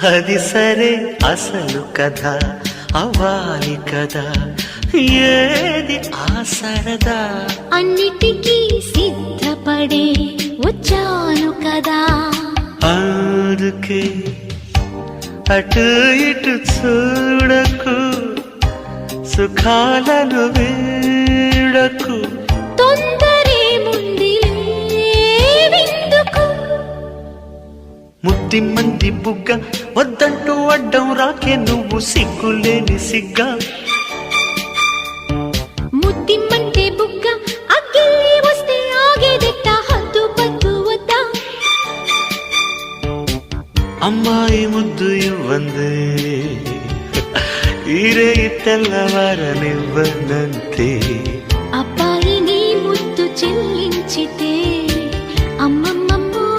అది సరే అసలు కథ అవ్వాలి కదా, ఏది ఆ సరదా? అన్నిటికీ సిద్ధపడే వచ్చాను కదా, అందుకే అటు ఇటు చూడకు, సుఖాలను వీడకు. తొందరే ముందు విందుకు. ముద్ది మంది బుగ్గ వద్దంటూ అడ్డం రాకే, నువ్వు సిగ్గులేని సిగ్గా. ముద్దిమ్మంటే బుగ్గ అగ్గిల్లి వస్తే ఆగేదెట్ట, హద్దు పద్దు వద్దా? అమ్మాయి ముద్దు ఇవ్వందే, ఈరే తెల్లవారనివ్వనంతే. అబ్బాయి